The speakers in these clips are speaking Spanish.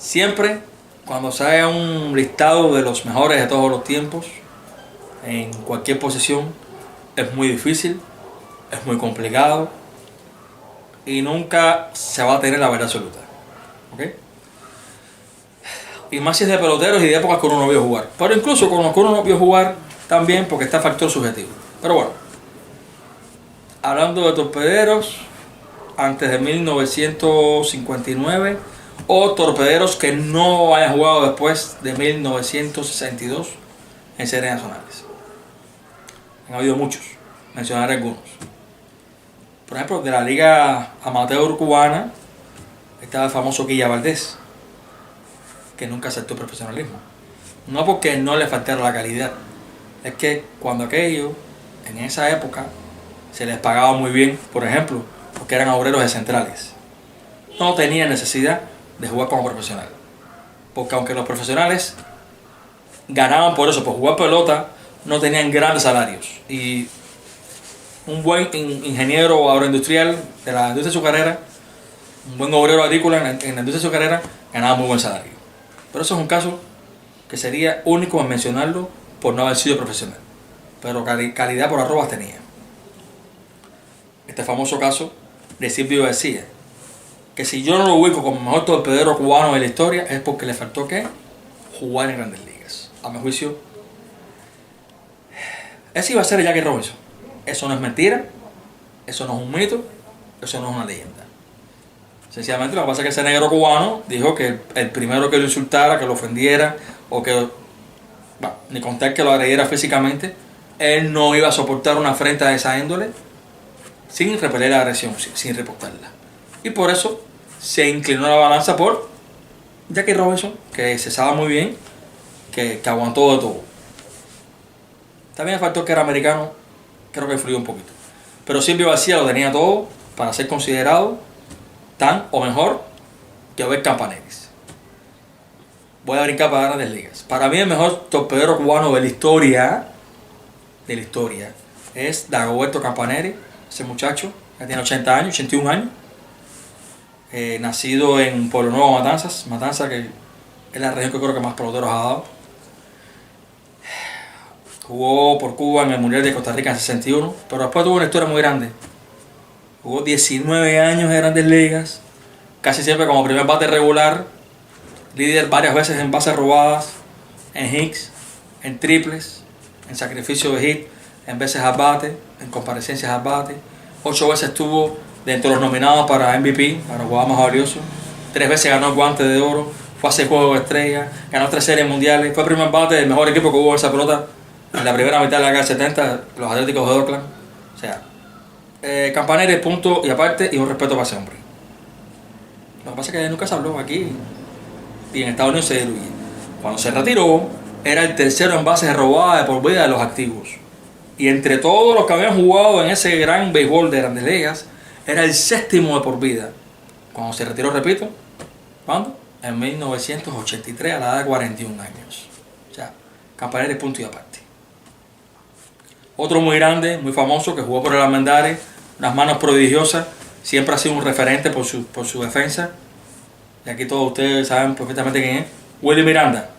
Siempre, cuando se haga un listado de los mejores de todos los tiempos, en cualquier posición, es muy difícil, es muy complicado y nunca se va a tener la verdad absoluta. ¿Ok? Y más si es de peloteros y de épocas que uno no vio jugar. Pero incluso con los que uno no vio jugar también, porque está factor subjetivo. Pero bueno, hablando de torpederos, antes de 1959, o torpederos que no hayan jugado después de 1962 en series nacionales. Han habido muchos, mencionaré algunos. Por ejemplo, de la liga amateur cubana estaba el famoso Quilla Valdés, que nunca aceptó el profesionalismo. No porque no le faltara la calidad, es que cuando aquello, en esa época, se les pagaba muy bien, por ejemplo, porque eran obreros de centrales. No tenían necesidad de jugar como profesional. Porque aunque los profesionales ganaban por eso, por jugar pelota, no tenían grandes salarios. Y un buen ingeniero agroindustrial de la industria azucarera, un buen obrero agrícola en la industria azucarera, ganaba muy buen salario. Pero eso es un caso que sería único en mencionarlo por no haber sido profesional. Pero calidad por arrobas tenía. Este famoso caso de Silvio García, que si yo no lo ubico como el mejor torpedero cubano de la historia, es porque le faltó ¿qué? Jugar en Grandes Ligas. A mi juicio, ese iba a ser Jackie Robinson. Eso no es mentira, eso no es un mito, eso no es una leyenda. Sencillamente lo que pasa es que ese negro cubano dijo que el primero que lo insultara, que lo ofendiera, o que, bueno, ni contar que lo agrediera físicamente, él no iba a soportar una afrenta de esa índole sin repeler la agresión, sin reportarla. Y por eso se inclinó la balanza por Jackie Robinson, que se sabe muy bien que aguantó de todo. También el factor que era americano, creo que influyó un poquito. Pero Silvio García lo tenía todo para ser considerado tan o mejor que Abel Campaneris. Voy a brincar para Grandes Ligas. Para mí el mejor torpedero cubano de la historia es Dagoberto Campaneri, ese muchacho que tiene 80 años, 81 años. Nacido en Pueblo Nuevo, Matanzas, que es la región que creo que más peloteros ha dado. Jugó por Cuba en el Mundial de Costa Rica en 61, pero después tuvo una historia muy grande. Jugó 19 años en Grandes Ligas, casi siempre como primer bate regular, líder varias veces en bases robadas, en hits, en triples, en sacrificio de hit, en veces al bate, en comparecencias al bate. 8 veces estuvo dentro de los nominados para MVP, para jugador más valioso. 3 veces ganó el Guante de Oro, fue a 6 Juegos de Estrella, ganó 3 series mundiales, fue primer bate del mejor equipo que hubo en esa pelota en la primera mitad de la década del 70, los Atléticos de Oakland. O sea, Campaneri, punto y aparte, y un respeto para ese hombre. Lo que pasa es que nunca se habló aquí y en Estados Unidos se diluye. Cuando se retiró, era el tercero en bases robadas de por vida de los activos. Y entre todos los que habían jugado en ese gran béisbol de Grandes Ligas, era el séptimo de por vida. Cuando se retiró, repito, ¿cuándo? En 1983 a la edad de 41 años. O sea, Campaneri, punto y aparte. Otro muy grande, muy famoso, que jugó por el Armendáriz, unas manos prodigiosas, siempre ha sido un referente por su defensa. Y aquí todos ustedes saben perfectamente quién es. Willie Miranda.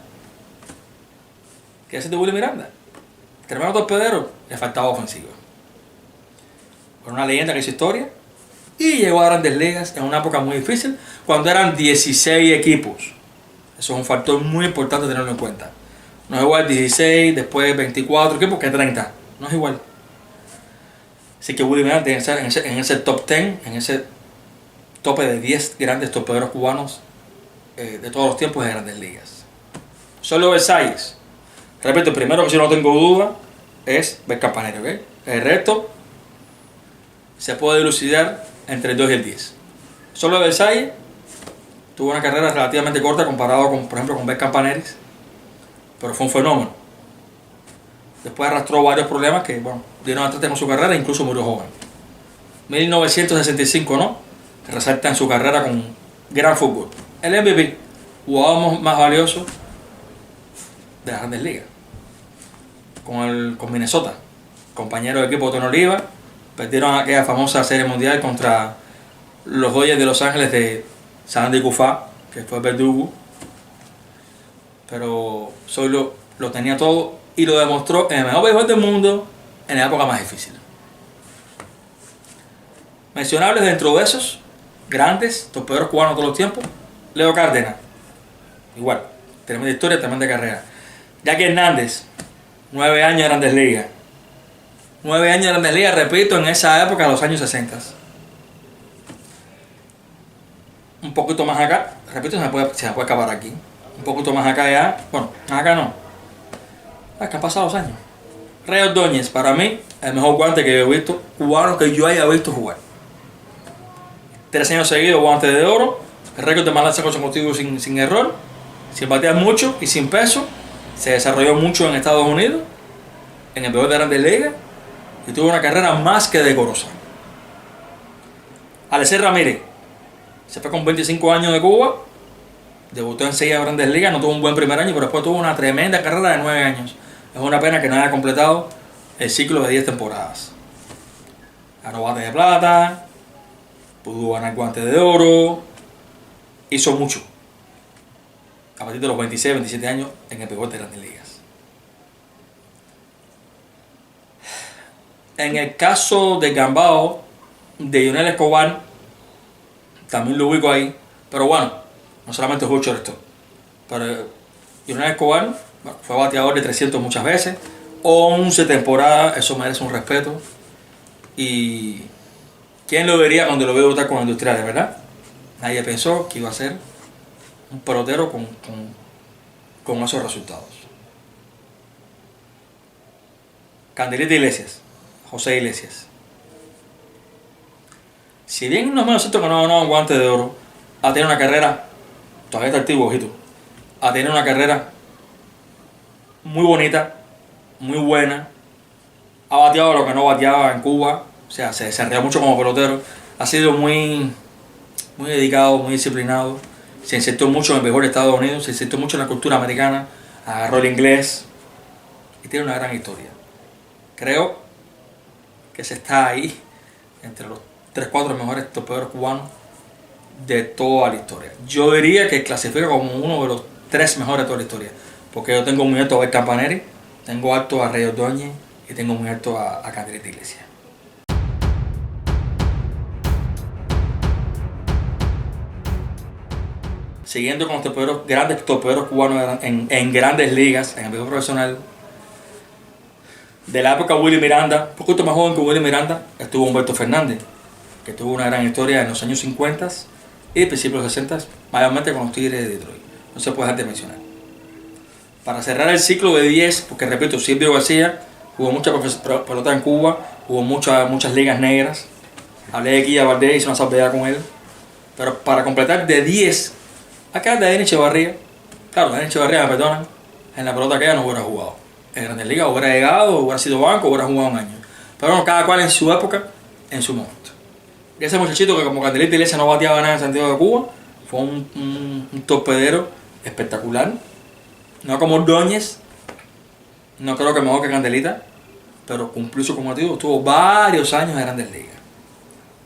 ¿Qué es de Willie Miranda? Tremendo torpedero, le faltaba ofensiva. Fue una leyenda que hizo historia y llegó a Grandes Ligas en una época muy difícil, cuando eran 16 equipos. Eso es un factor muy importante tenerlo en cuenta. No es igual 16, después 24 equipos que 30. No es igual. Así que Willie Miranda tiene que estar en ese top 10, en ese tope de 10 grandes torpederos cubanos de todos los tiempos de Grandes Ligas. Solo Versalles. Repito, el primero que si no tengo duda es Abel Campaneri, ¿ok? El resto se puede dilucidar entre el 2 y el 10. Solo Versalles tuvo una carrera relativamente corta comparado con, por ejemplo, con Abel Campaneri, pero fue un fenómeno. Después arrastró varios problemas que, bueno, dieron atrás con su carrera e incluso murió joven. 1965, ¿no? Resalta en su carrera con gran fútbol. El MVP, jugador más valioso de las Grandes Ligas. Con Minnesota, compañero de equipo de Tony Oliva, perdieron aquella famosa serie mundial contra los Dodgers de Los Ángeles de Sandy Koufax, que fue verdugo pero Zoilo lo tenía todo y lo demostró en el mejor béisbol del mundo en la época más difícil. Mencionables dentro de esos grandes torpederos cubanos de todos los tiempos, Leo Cárdenas, igual, tremenda historia, tremenda carrera. Jackie Hernández, 9 años de Grandes Ligas. 9 años de Grandes Ligas, repito, en esa época, en los años 60. Un poquito más acá, repito, se me puede escapar aquí. Un poquito más acá ya, bueno, acá no. Es que han pasado los años. Rey Ordóñez, para mí, el mejor guante que yo he visto, cubano que yo haya visto jugar. 3 años seguidos, guante de oro, el récord de más lanzas consecutivos sin error, sin batear mucho y sin peso. Se desarrolló mucho en Estados Unidos, en el peor de Grandes Ligas, y tuvo una carrera más que decorosa. Alexei Ramírez se fue con 25 años de Cuba, debutó en 6 Grandes Ligas, no tuvo un buen primer año, pero después tuvo una tremenda carrera de 9 años. Es una pena que no haya completado el ciclo de 10 temporadas. Ganó bate de plata, pudo ganar guante de oro, hizo mucho a partir de los 26, 27 años en el peor de Grandes Ligas. En el caso de Gambao, de Lionel Escobar, también lo ubico ahí, pero bueno, no solamente jugó shortstop, pero Lionel Escobar fue bateador de 300 muchas veces, 11 temporadas, eso merece un respeto. Y ¿quién lo vería cuando lo veo debutar con Industriales, verdad? Nadie pensó que iba a ser un pelotero con esos resultados. Candelita Iglesias, José Iglesias. Si bien no es menos cierto que no ha ganado un guante de oro, ha tenido una carrera, todavía está activo, ojito, ha tenido una carrera muy bonita, muy buena. Ha bateado lo que no bateaba en Cuba, o sea, se desarrolló mucho como pelotero. Ha sido muy dedicado, muy disciplinado. Se insertó mucho en el béisbol de Estados Unidos, se insertó mucho en la cultura americana, agarró el inglés y tiene una gran historia. Creo que se está ahí entre los 3-4 mejores torpederos cubanos de toda la historia. Yo diría que clasifica como uno de los 3 mejores de toda la historia, porque yo tengo muy alto a Abel Campaneri, tengo alto a Rey Ordóñez y tengo muy alto a Candelita Iglesias. Siguiendo con los grandes torpederos cubanos en grandes ligas, en el béisbol profesional, de la época Willy Miranda, un poquito más joven que Willy Miranda, estuvo Humberto Fernández, que tuvo una gran historia en los años 50 y principios de los 60, mayormente con los Tigres de Detroit. No se puede dejar de mencionar. Para cerrar el ciclo de 10, porque repito, Silvio García jugó mucha pelota en Cuba, jugó muchas ligas negras. Hablé de Guilla Valdés, hice una salvedad con él. Pero para completar de 10, acá de Denis Echevarría. Claro, Denis Echevarría, me perdonan, en la pelota que ella no hubiera jugado. En Grandes Ligas hubiera llegado, hubiera sido banco, hubiera jugado un año. Pero bueno, cada cual en su época, en su momento. Y ese muchachito que como Candelita Iglesias no bateaba nada en Santiago de Cuba, fue un torpedero espectacular. No como Ordóñez, no creo que mejor que Candelita, pero cumplió su cometido, tuvo varios años en Grandes Ligas.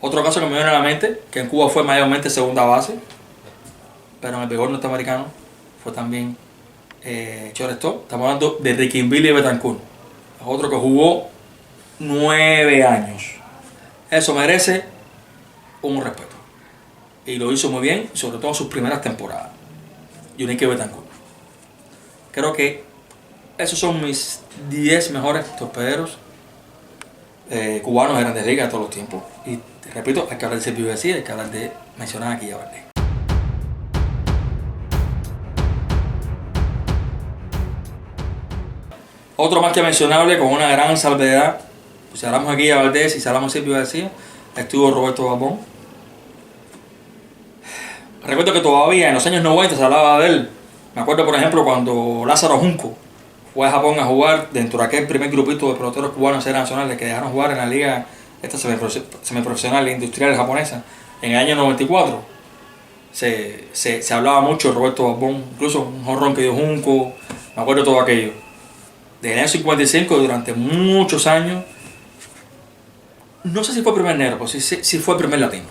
Otro caso que me viene a la mente, que en Cuba fue mayormente segunda base, pero en el béisbol norteamericano fue también shortstop. Estamos hablando de Riquinville Betancourt, otro que jugó 9 años. Eso merece un respeto. Y lo hizo muy bien, sobre todo en sus primeras temporadas. Yunique Betancourt. Creo que esos son mis 10 mejores torpederos cubanos de Grandes Ligas de todos los tiempos. Y repito, hay que hablar de Silvio García, hay que hablar de mencionar aquí a Valdés. Otro más que mencionable, con una gran salvedad, pues si hablamos aquí a Valdés y si hablamos de Silvio García, estuvo Roberto Babón. Recuerdo que todavía en los años 90 se hablaba de él. Me acuerdo, por ejemplo, cuando Lázaro Junco fue a Japón a jugar dentro de aquel primer grupito de peloteros cubanos nacionales que dejaron jugar en la liga esta semiprofesional e industrial japonesa en el año 94. Se hablaba mucho de Roberto Babón, incluso un jonrón que dio Junco, me acuerdo todo aquello. Desde el año 55, durante muchos años, no sé si fue el primer negro, pero sí fue el primer latino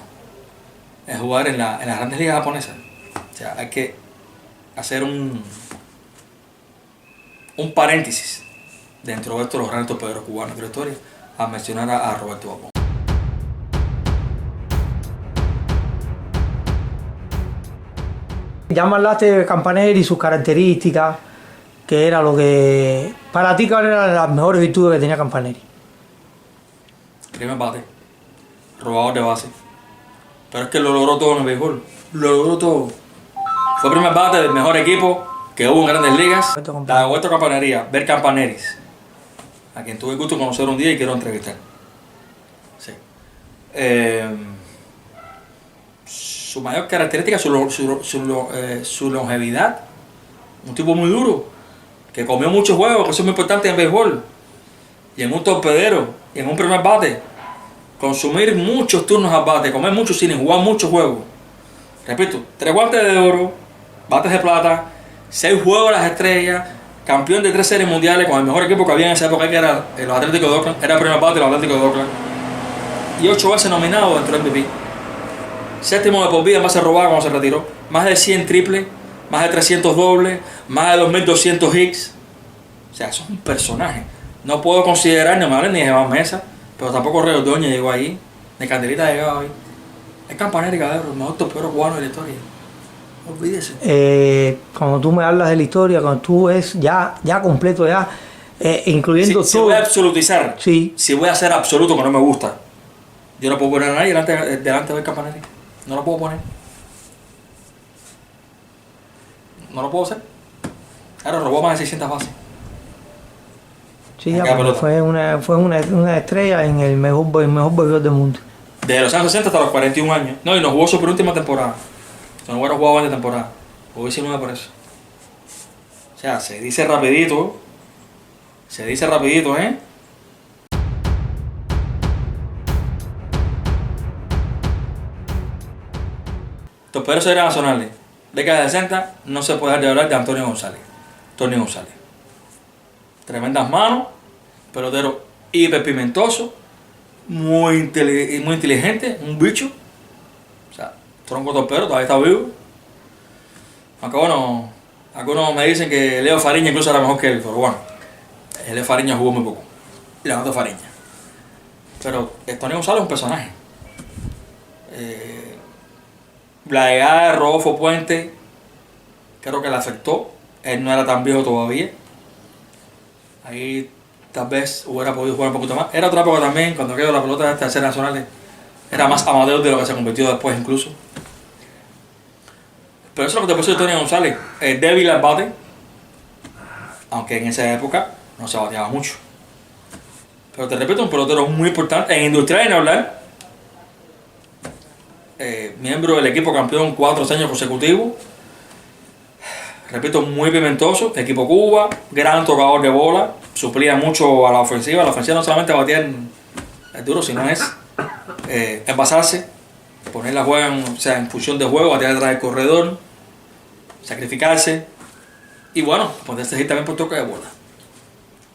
en jugar en las grandes ligas japonesas. O sea, hay que hacer un un paréntesis dentro de estos los grandes torpederos cubanos de la historia a mencionar a Roberto Bapón. Ya me hablaste de Campanelli y sus características, que era lo que... Para ti, ¿cuáles eran las mejores virtudes que tenía Campanelli? Primer bate, robador de base. Pero es que lo logró todo en el béisbol. Lo logró todo. Fue primer bate del mejor equipo que hubo en Grandes Ligas. La Roberto Campanería, Ver Campaneris, a quien tuve el gusto de conocer un día y quiero entrevistar. Sí. Su mayor característica, su longevidad. Un tipo muy duro, que comió muchos juegos, que eso es muy importante en el béisbol. Y en un torpedero, y en un primer bate, consumir muchos turnos al bate, comer muchos innings, jugar muchos juegos. Repito, 3 guantes de oro, bates de plata, 6 juegos de las estrellas, campeón de 3 series mundiales con el mejor equipo que había en esa época, que era los Atléticos de Oakland, era el primer bate de los Atléticos de Oakland. Y 8 veces nominado dentro del MVP. 7º de por vida en base robada cuando se retiró. Más de 100 triples, más de 300 dobles, más de 2200 hits. O sea, eso es un personaje. No puedo considerar, no me hablen ni de Germán Mesa, pero tampoco Rey Ordóñez llegó ahí, ni Candelita llegado ahí. Es Campanelli, cabrón, el mejor torpedero cubano de la historia. Olvídese. Cuando tú me hablas de la historia, cuando tú ves ya completo, ya incluyendo todo. Si voy a absolutizar, sí. Si voy a ser absoluto que no me gusta, yo no puedo poner a nadie delante de Campanelli. No lo puedo poner. No lo puedo hacer. Claro, robó más de 600 bases. Sí, ya, fue una estrella en el mejor béisbol del mundo. Desde los años 60 hasta los 41 años. No, y nos jugó su penúltima temporada. No hubiera jugado 20 temporadas. Jugó 19 por eso. O sea, se dice rapidito. ¿eh? Torpederos series nacionales. Década de 60, no se puede dejar de hablar de Antonio González. Tony González. Tremendas manos, pelotero hiperpimentoso, muy inteligente, un bicho. O sea, tronco torpedero, todavía está vivo. Aunque bueno, algunos me dicen que Leo Fariña incluso era mejor que él, pero bueno, Leo Fariña jugó muy poco. Leonardo Fariña. Pero Tony González es un personaje. La llegada de Rodolfo Puente creo que le afectó. Él no era tan viejo todavía. Ahí tal vez hubiera podido jugar un poquito más. Era otra época también, cuando quedó la pelota de estas series nacionales. Era más amateur de lo que se convirtió después incluso. Pero eso es lo que te puso de Tony González. Es débil al bate. Aunque en esa época no se bateaba mucho. Pero te repito, un pelotero muy importante. En Industrial y hablar. Miembro del equipo campeón 4 años consecutivos. Repito, muy pimentoso. Equipo Cuba, gran tocador de bola. Suplía mucho a la ofensiva. La ofensiva no solamente batía el duro, sino es envasarse, poner la juega en función de juego, batear detrás del corredor, sacrificarse. Y bueno, ponerse también por toque de bola.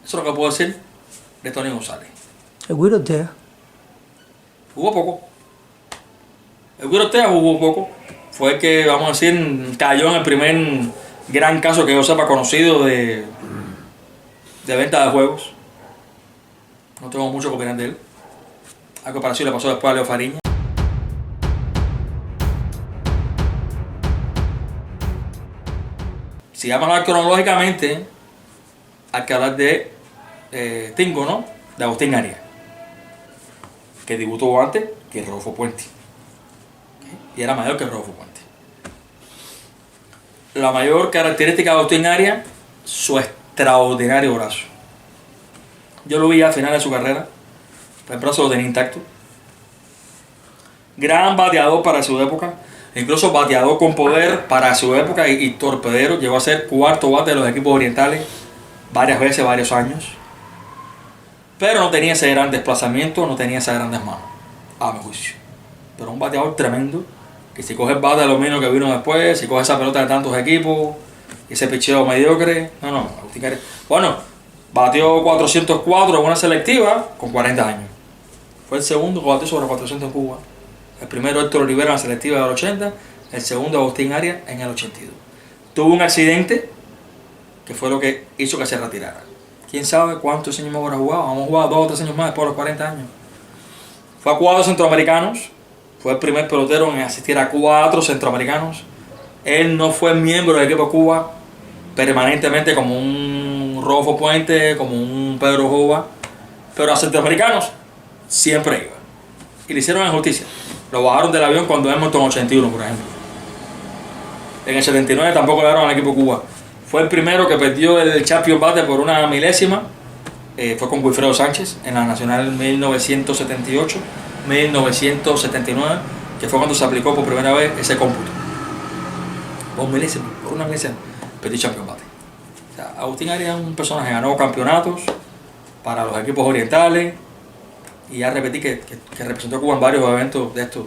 Eso es lo que puedo decir de Tony González. El Guiro Ortega. Jugó poco. El Guiro Ortega jugó poco. Fue el que, vamos a decir, cayó en el primer gran caso que yo sepa conocido de venta de juegos. No tengo mucho que opinar de él. Algo parecido le pasó después a Leo Fariña. Si vamos a hablar cronológicamente, hay que hablar de Tingo, ¿no? De Agustín Arias, que debutó antes que Rodolfo Puente. Y era mayor que Rodolfo Puente. La mayor característica de Agustín Arias, su extraordinario brazo. Yo lo vi ya al final de su carrera. El brazo lo tenía intacto. Gran bateador para su época. Incluso bateador con poder para su época y torpedero. Llegó a ser cuarto bate de los equipos orientales varias veces, varios años. Pero no tenía ese gran desplazamiento, no tenía esas grandes manos, a mi juicio. Pero un bateador tremendo. Que si coge el bate de los mismos que vino después, si coge esa pelota de tantos equipos, ese picheo mediocre. No, Agustín Arias. Bueno, batió 404 en una selectiva con 40 años. Fue el segundo que batió sobre 400 en Cuba. El primero Héctor Olivera en la selectiva del 80, el segundo Agustín Arias en el 82. Tuvo un accidente que fue lo que hizo que se retirara. ¿Quién sabe cuántos años más habrá jugado? Vamos a jugar 2 o 3 años más después de los 40 años. Fue a 4 centroamericanos, fue el primer pelotero en asistir a 4 centroamericanos. Él no fue miembro del equipo de Cuba permanentemente como un Rodolfo Puente, como un Pedro Jova, pero a centroamericanos siempre iba. Y le hicieron injusticia. Lo bajaron del avión cuando Edmonton 81, por ejemplo. En el 79 tampoco le dieron al equipo de Cuba. Fue el primero que perdió el Champion Bate por una milésima. Fue con Wilfredo Sánchez en la Nacional 1978, 1979, que fue cuando se aplicó por primera vez ese cómputo. Por milésima, por una milésima, perdió Champion Bate. O sea, Agustín Arias es un personaje, ganó campeonatos para los equipos orientales y ya repetí que representó a Cuba en varios eventos de estos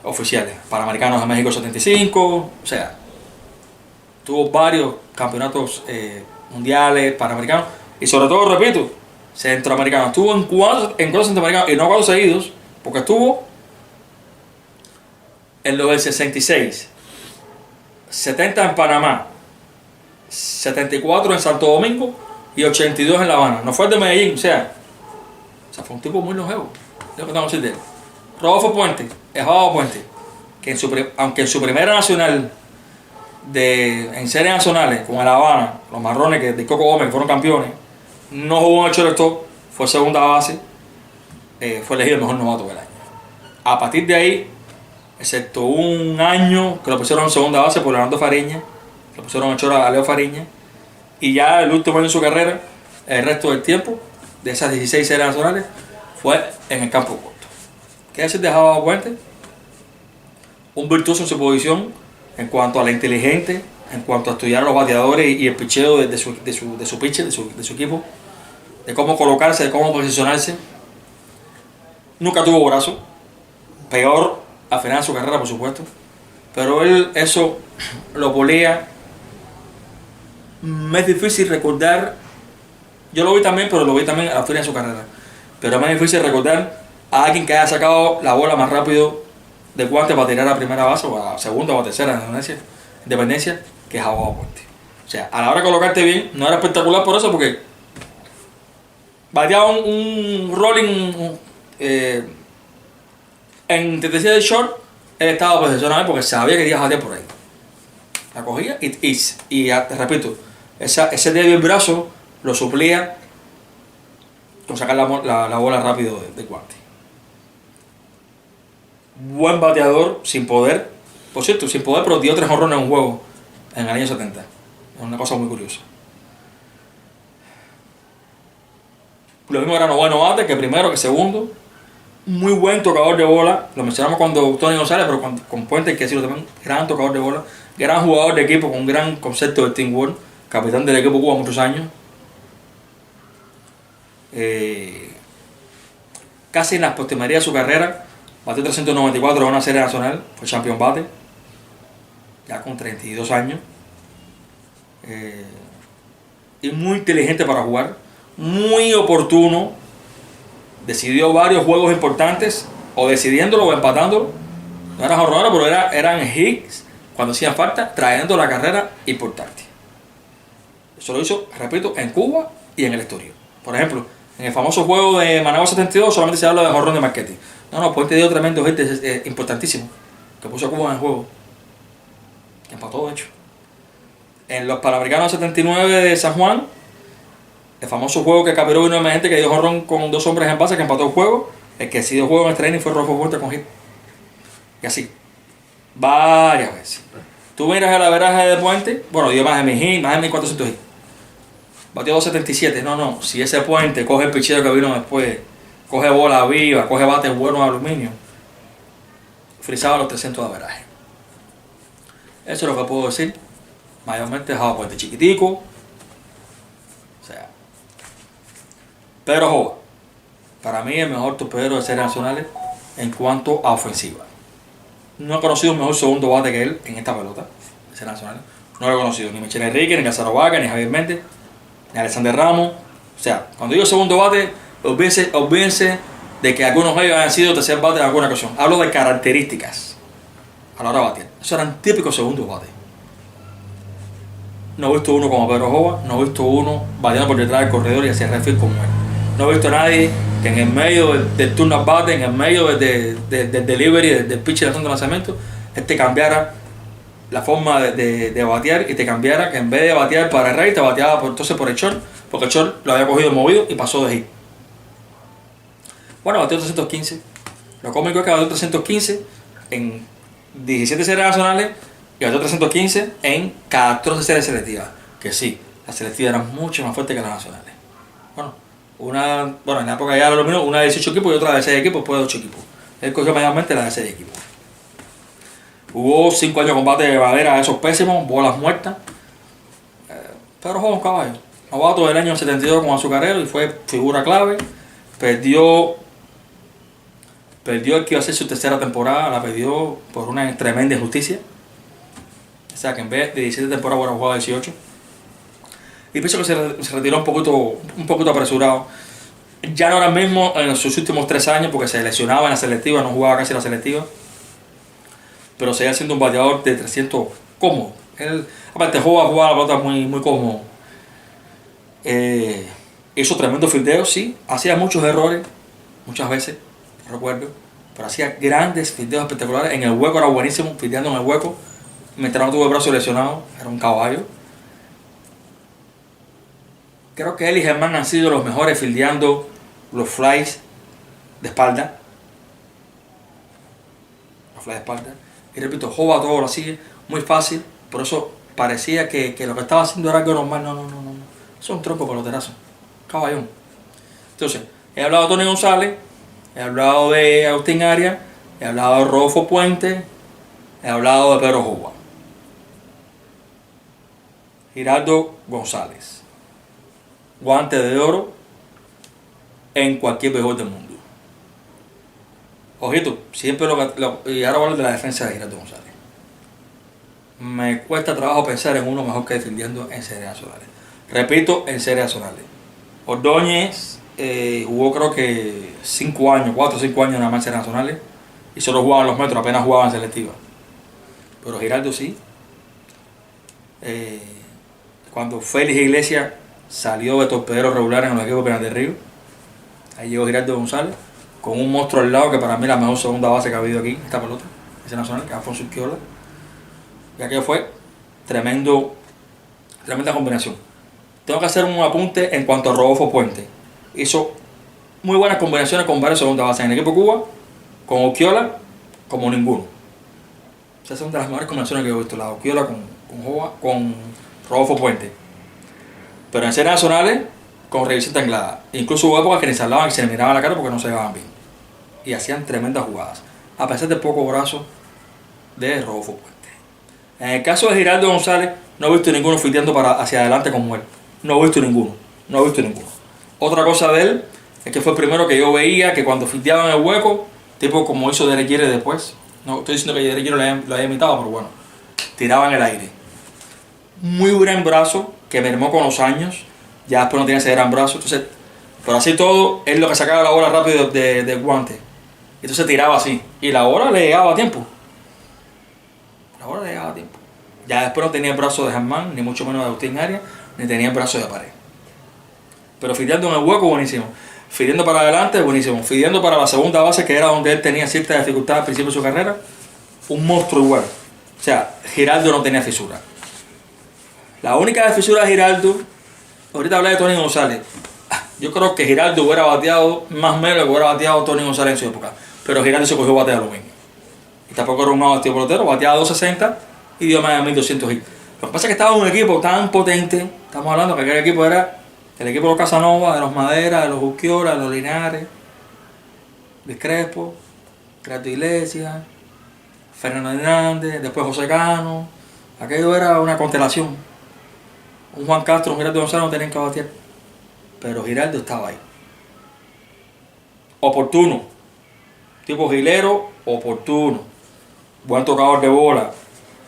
oficiales. Panamericanos de México 75, o sea, tuvo varios campeonatos mundiales, panamericanos y sobre todo, repito, centroamericanos. Estuvo en 4 centroamericanos y no 4 seguidos, porque estuvo en los del 66, 70 en Panamá, 74 en Santo Domingo y 82 en La Habana. No fue el de Medellín, o sea, fue un tipo muy longevo. Es lo que estamos diciendo de él. Rodolfo Puente, Ejado Puente, que aunque en su primera nacional en series nacionales con el Habana, los marrones de Coco Gómez, que fueron campeones, no jugó en el shortstop, fue segunda base, fue elegido el mejor novato del año. A partir de ahí, excepto un año que lo pusieron en segunda base por Leonardo Fariña, lo pusieron en short a Leo Fariña, y ya el último año de su carrera, el resto del tiempo, de esas 16 series nacionales, fue en el campo corto. ¿Qué decir de Ejado Puente? Un virtuoso en su posición, en cuanto a la inteligente, en cuanto a estudiar a los bateadores y el picheo de su pitcher, de su equipo, de cómo colocarse, de cómo posicionarse. Nunca tuvo brazo, peor al final de su carrera, por supuesto, pero él eso lo polía. Me es difícil recordar, yo lo vi también, pero lo vi también a la final de su carrera, pero es más difícil recordar a alguien que haya sacado la bola más rápido de guante para tirar a primera base o a segunda o a tercera en Independencia, que es Ejado Puente. O sea, a la hora de colocarte bien, no era espectacular por eso, porque bateaba un rolling en tendencia de short, él estaba posicionado porque sabía que iba a batear por ahí. La cogía y te repito, ese débil brazo lo suplía con sacar la bola rápido de guante. Buen bateador, sin poder. Por cierto, sin poder, pero dio 3 jonrones en un juego en el año 70. Es una cosa muy curiosa. Lo mismo era noveno bate, que primero, que segundo. Muy buen tocador de bola. Lo mencionamos cuando Tony González, pero con Puente hay que decirlo también. Gran tocador de bola. Gran jugador de equipo, con un gran concepto de teamwork. Capitán del equipo Cuba muchos años. Casi en las postrimerías de su carrera, batió 394 en una serie nacional, fue Champion Bate, ya con 32 años. Y muy inteligente para jugar, muy oportuno, decidió varios juegos importantes, o decidiéndolo o empatándolo. No era jornada, pero eran hits cuando hacían falta, trayendo la carrera importante. Eso lo hizo, repito, en Cuba y en el exterior. Por ejemplo, en el famoso juego de Managua 72 solamente se habla de jorrón de Marchetti. No, Puente dio tremendo hit importantísimo, que puso a Cuba en el juego. Que empató, de hecho. En los Panamericanos 79 de San Juan, el famoso juego que Capiró vino emergente, que dio jorrón con 2 hombres en base, que empató el juego. El que sí dio juego en el training fue Rodolfo Puente con hit. Y así, varias veces. Tú miras el averaje de Puente, bueno, dio más de 1000 hits, más de 1400 hits. Batió 277. No, si ese Puente coge el picheo que vino después, coge bola viva, coge bates buenos de aluminio, frisaba los 300 de averaje. Eso es lo que puedo decir. Mayormente Ejado Puente, chiquitico. O sea, Pedro Jova, para mí el mejor torpedero de series nacionales en cuanto a ofensiva. No he conocido un mejor segundo bate que él en esta pelota de series nacionales. No lo he conocido ni Michel Enrique, ni Casaro Vaca, ni Javier Méndez, ni Alexander Ramos. O sea, cuando digo segundo bate, olvídense de que algunos de ellos hayan sido tercer bate en alguna ocasión. Hablo de características a la hora de batear. Eso eran típicos segundos bates. no he visto uno como Pedro Jova, no he visto uno bateando por detrás del corredor y hacia el refil como él. No he visto a nadie que en el medio del turno al bate, en el medio del delivery, del pitch y del lanzamiento, te cambiara la forma de batear y te cambiara que en vez de batear para el rey, te bateaba entonces por el short, porque el short lo había cogido movido y pasó de hit. Bueno, bateó 315. Lo cómico es que bateó 315 en 17 series nacionales y bateó 315 en 14 series selectivas. Que sí, las selectivas eran mucho más fuertes que las nacionales. Bueno, en la época ya lo mismo, una de 18 equipos y otra de 6 equipos, después de 8 equipos. Él cogió mayormente la de 6 equipos. Hubo 5 años de combate de madera, esos pésimos, bolas muertas. Pero jugó un caballo. Novato del año 72 con Azucarero y fue figura clave. Perdió el que iba a ser su tercera temporada, la perdió por una tremenda injusticia. O sea que en vez de 17 temporadas hubiera jugado 18. Y pienso que se retiró un poquito apresurado. Ya no era el mismo en sus últimos 3 años porque se lesionaba en la selectiva, no jugaba casi en la selectiva. Pero seguía siendo un bateador de 300 cómodo. Él, aparte, jugaba la pelota muy cómodo. Hizo tremendo fildeo, sí. Hacía muchos errores, muchas veces, no recuerdo. Pero hacía grandes fildeos espectaculares. En el hueco era buenísimo, fildeando en el hueco. Mientras no tuvo el brazo lesionado, era un caballo. Creo que él y Germán han sido los mejores fildeando los flies de espalda. Los flies de espalda. Y repito, Jova todo lo sigue muy fácil. Por eso parecía que lo que estaba haciendo era algo normal. No. Eso es un tronco peloterazo. Caballón. Entonces, he hablado de Tony González. He hablado de Agustín Arias. He hablado de Rodolfo Puente. He hablado de Pedro Jova. Giraldo González. Guante de oro en cualquier béisbol del mundo. Ojito, siempre y ahora hablo de la defensa de Giraldo González. Me cuesta trabajo pensar en uno mejor que defendiendo en series nacionales. Repito, en series nacionales. Ordóñez jugó creo que 4 o 5 años nada más en series nacionales y solo jugaba en los metros, apenas jugaba en selectiva. Pero Giraldo sí. Cuando Félix Iglesias salió de torpedero regular en los equipos de Pinar del Río, ahí llegó Giraldo González con un monstruo al lado que para mí es la mejor segunda base que ha habido aquí, esta pelota, ese nacional, que es Alfonso Urquiola. Y aquello fue tremenda combinación. Tengo que hacer un apunte en cuanto a Rodolfo Puente. Hizo muy buenas combinaciones con varios segundas bases en el equipo Cuba, con Urquiola, como ninguno. Esas son de las mejores combinaciones que he visto, la Urquiola con Rodolfo Puente. Pero en series nacionales, con revisión tanglada. Incluso hubo épocas que ni se hablaban y se le miraban la cara porque no se llevaban bien. Y hacían tremendas jugadas, a pesar del poco brazo de Rodolfo Puente. En el caso de Giraldo González, no he visto ninguno fildeando hacia adelante como él. No he visto ninguno. Otra cosa de él es que fue el primero que yo veía que cuando fildeaba en el hueco, tipo como hizo Derek Jeter después. No estoy diciendo que Derek Jeter lo haya imitado, pero bueno, tiraba en el aire. Muy buen brazo, que mermó con los años. Ya después no tenía ese gran brazo. Entonces, pero así todo, él lo que sacaba la bola rápido del guante. Entonces tiraba así. Y la bola le llegaba a tiempo. Ya después no tenía el brazo de Germán, ni mucho menos de Agustín Arias, ni tenía el brazo de Pared. Pero fideando en el hueco, buenísimo. Fideando para adelante, buenísimo. Fideando para la segunda base, que era donde él tenía cierta dificultad al principio de su carrera, un monstruo igual. O sea, Giraldo no tenía fisura. La única fisura de Giraldo, ahorita hablé de Tony González. Yo creo que Giraldo hubiera bateado más o menos lo que hubiera bateado Tony González en su época. Pero Giraldo se cogió bate de aluminio. Y tampoco era un mal bateador pelotero, bateaba 260 y dio más de 1200 hits. Lo que pasa es que estaba en un equipo tan potente. Estamos hablando que aquel equipo era el equipo de los Casanova, de los Madera, de los Urquiola, de los Linares, de Crespo, Creato Iglesias, Fernando Hernández, después José Cano. Aquello era una constelación. Un Juan Castro, un Giraldo González no tenían que batear. Pero Giraldo estaba ahí. Oportuno. Tipo gilero, oportuno. Buen tocador de bola.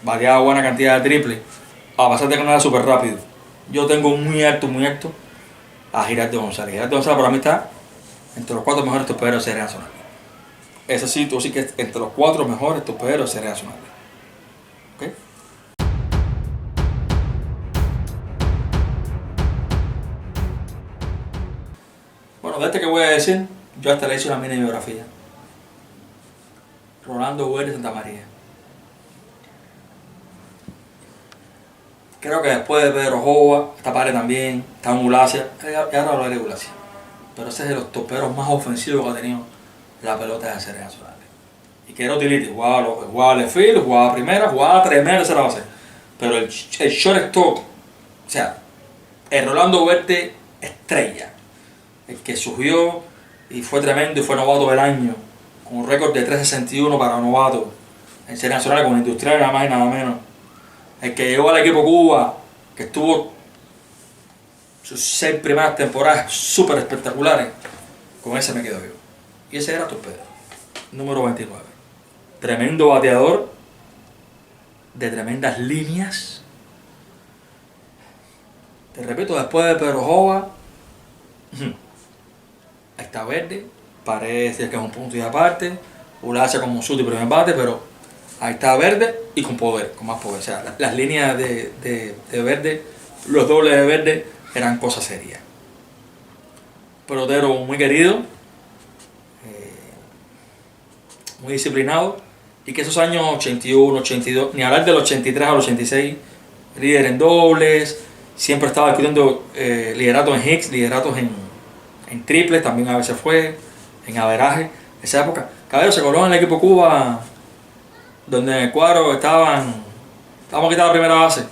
Bateaba buena cantidad de triples. A pesar de que no era súper rápido. Yo tengo muy alto a Giraldo González. Giraldo González para mí está entre los 4 mejores torpederos de series nacionales. Ese sí, tú sí que es entre los 4 mejores torpederos de series nacionales. ¿Ok? de que voy a decir, yo hasta le hice una mini biografía. Rolando Verde Santa María. Creo que después de Pedro Jova, esta padre también, está en Ulacia, y ahora hablaré de Ulacia. Pero ese es de los toperos más ofensivos que ha tenido la pelota de Series Nacionales. Y que era utility, jugaba left field, jugaba primera, jugaba tremenda tercera base. Pero el shortstop, o sea, el Rolando Verde estrella, el que surgió y fue tremendo y fue novato del año, con un récord de 3.61 para novato en Series Nacionales con Industrial nada más y nada menos. El que llegó al equipo Cuba, que estuvo sus 6 primeras temporadas súper espectaculares, con ese me quedo yo. Y ese era Torpedo, número 29. Tremendo bateador, de tremendas líneas. Te repito, después de Pedro Jova, está Verde, parece que es un punto y aparte. Ulacia como su primer bate, pero ahí está Verde y con poder, con más poder. O sea, las líneas de Verde, los dobles de Verde eran cosas serias. Pelotero muy querido, muy disciplinado, y que esos años 81, 82, ni hablar del 83 al 86, líder en dobles, siempre estaba adquiriendo lideratos en hits, lideratos en triples, también a veces fue, en averaje. Esa época, Caballero se coló en el equipo Cuba, donde en el cuadro estábamos quitando la primera base,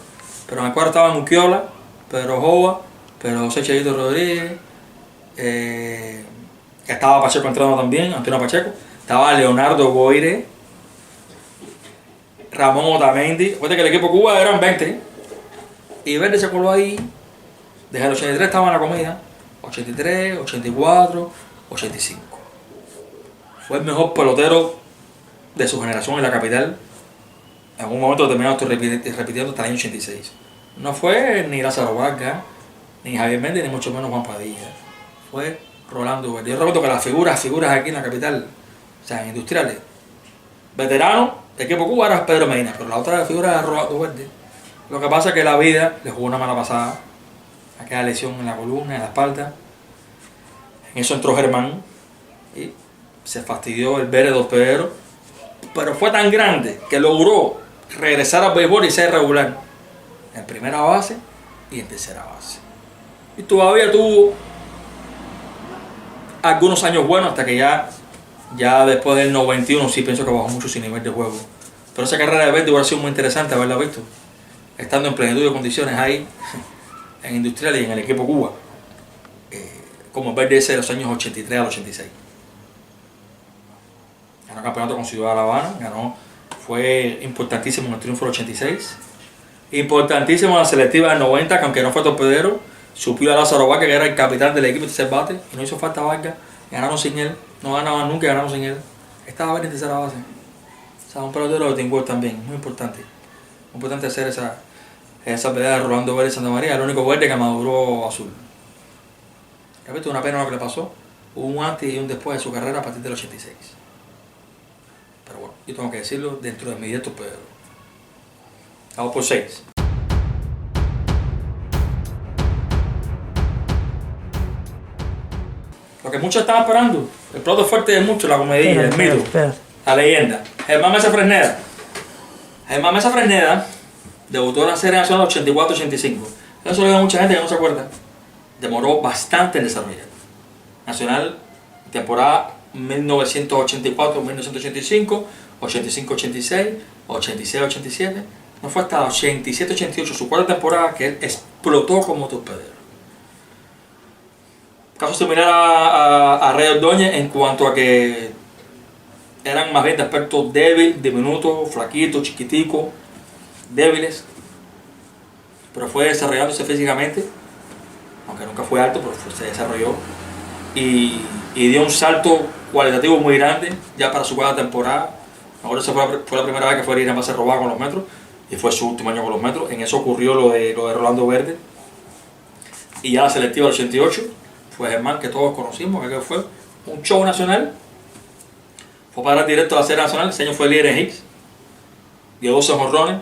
pero en el cuadro estaban Uquiola, Pedro Jova, Pedro José Chayito Rodríguez, estaba Pacheco entrando también, Antonio Pacheco, estaba Leonardo Boire, Ramón Otamendi. Recuerda que el equipo Cuba eran 20 y Verde se coló ahí. Desde el 83 estaba en la comida, 83, 84, 85. Fue el mejor pelotero de su generación en la capital. En algún momento determinado estoy repitiendo hasta el año 86. No fue ni Lázaro Vargas, ni Javier Méndez, ni mucho menos Juan Padilla. Fue Rolando Verde. Yo recuerdo que las figuras aquí en la capital, o sea, en Industriales, veteranos, el equipo Cuba era Pedro Medina, pero la otra figura era Rolando Verde. Lo que pasa es que la vida le jugó una mala pasada, aquella lesión en la columna, en la espalda. En eso entró Germán y se fastidió el Verde torpedero, pero fue tan grande que logró regresar al béisbol y ser regular en primera base y en tercera base. Y todavía tuvo algunos años buenos hasta que ya después del 91 sí pienso que bajó mucho su nivel de juego. Pero esa carrera de Verde hubiera sido muy interesante haberla visto, estando en plenitud de condiciones ahí en Industrial y en el equipo Cuba, como Verde ese de los años 83 al 86. Ganó campeonato con Ciudad de La Habana, fue importantísimo en el triunfo del 86, importantísimo en la selectiva del 90, que aunque no fue torpedero, suplió a Lázaro Vargas, que era el capitán del equipo de tercer bate, y no hizo falta Vargas, ganaron sin él, no ganaban nunca, ganaron sin él. Estaba Verde en tercera base. O sea, un pelotero de teamwork también, muy importante. Muy importante hacer esa pelea de Rolando Verde Santa María, el único Verde que maduró azul. Repito, una pena lo que le pasó. Hubo un antes y un después de su carrera a partir del 86. Pero bueno, yo tengo que decirlo dentro de mi directo, pero vamos por 6. Lo que muchos estaban esperando, el plato fuerte de muchos, la comedia, el mito, la leyenda. Germán Mesa Fresneda. Germán Mesa Fresneda debutó en la Serie Nacional 84-85. Eso lo digo a mucha gente que no se acuerda. Demoró bastante en desarrollar. Nacional, temporada 1984-1985, 85-86, 86-87. No fue hasta 87-88, su cuarta temporada, que él explotó como torpedero. Caso similar a Rey Ordóñez en cuanto a que eran más bien de aspecto débil, diminuto, flaquito, chiquitico, débiles, pero fue desarrollándose físicamente, aunque nunca fue alto, pero se desarrolló y dio un salto cualitativo muy grande ya para su cuarta temporada. Ahora esa fue la primera vez que fue a ir a base robada con los Metros y fue su último año con los Metros. En eso ocurrió lo de Rolando Verde, y ya la selectiva del 88 fue Germán, que todos conocimos, que fue un show nacional. Fue para directo a la Serie Nacional, ese año fue líder en hits, dio 12 jonrones.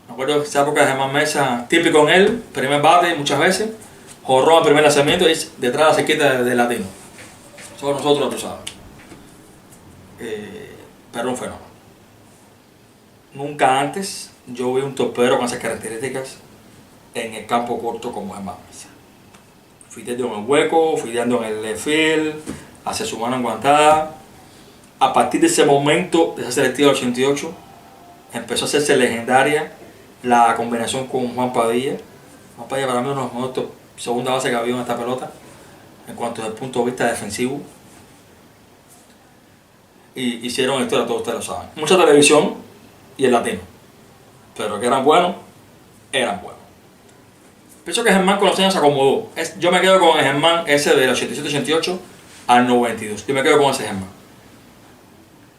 Me acuerdo de esa época de Germán Mesa, típico en él, primer bate muchas veces, Jorrón al primer lanzamiento es detrás de la cerquita del latino. Somos nosotros, tú sabes. Pero un fenómeno. Nunca antes yo vi un torpedero con esas características en el campo corto como Germán Mesa. Fildeando en el hueco, fildeando en el left field, hacia su mano enguantada. A partir de ese momento, de esa selectiva del 88, empezó a hacerse legendaria la combinación con Juan Padilla. Juan Padilla para mí es uno de los mejores segunda base que había en esta pelota en cuanto desde el punto de vista defensivo. Y hicieron historia, todos ustedes lo saben. Mucha televisión y el latino. Pero que eran buenos, eran buenos. Pienso que Germán con los años se acomodó. Yo me quedo con el Germán ese del 87-88 al 92. Yo me quedo con ese Germán.